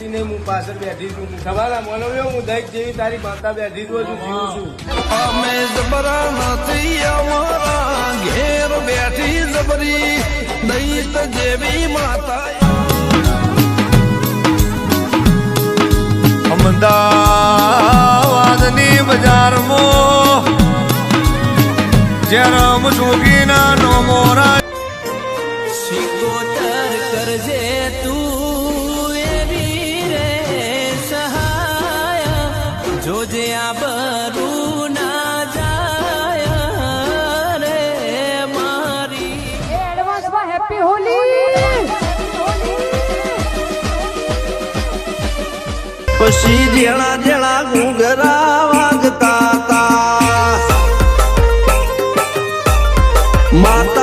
બેઠી નહીં, હું પાછળ બેઠી છું. સવાલ મોનો હું દહીં જેવી તારી માતા બેઠી છું, હજુ જીવું છું. અમે જબરા નથી અમારા ઘેર બેઠી જબરી દૈત જેવી માતા અમદાવાદની બજારમાં જરમ જોગીના નો મોરા શિકોતર કરજે તું એવી રે સહાય જોજે આબરૂ ના જાય રે મારી એડવાન્સમાં હેપી હોલી. પછી જેણા જેણા ઘૂંઘરા વાગતા તા માતા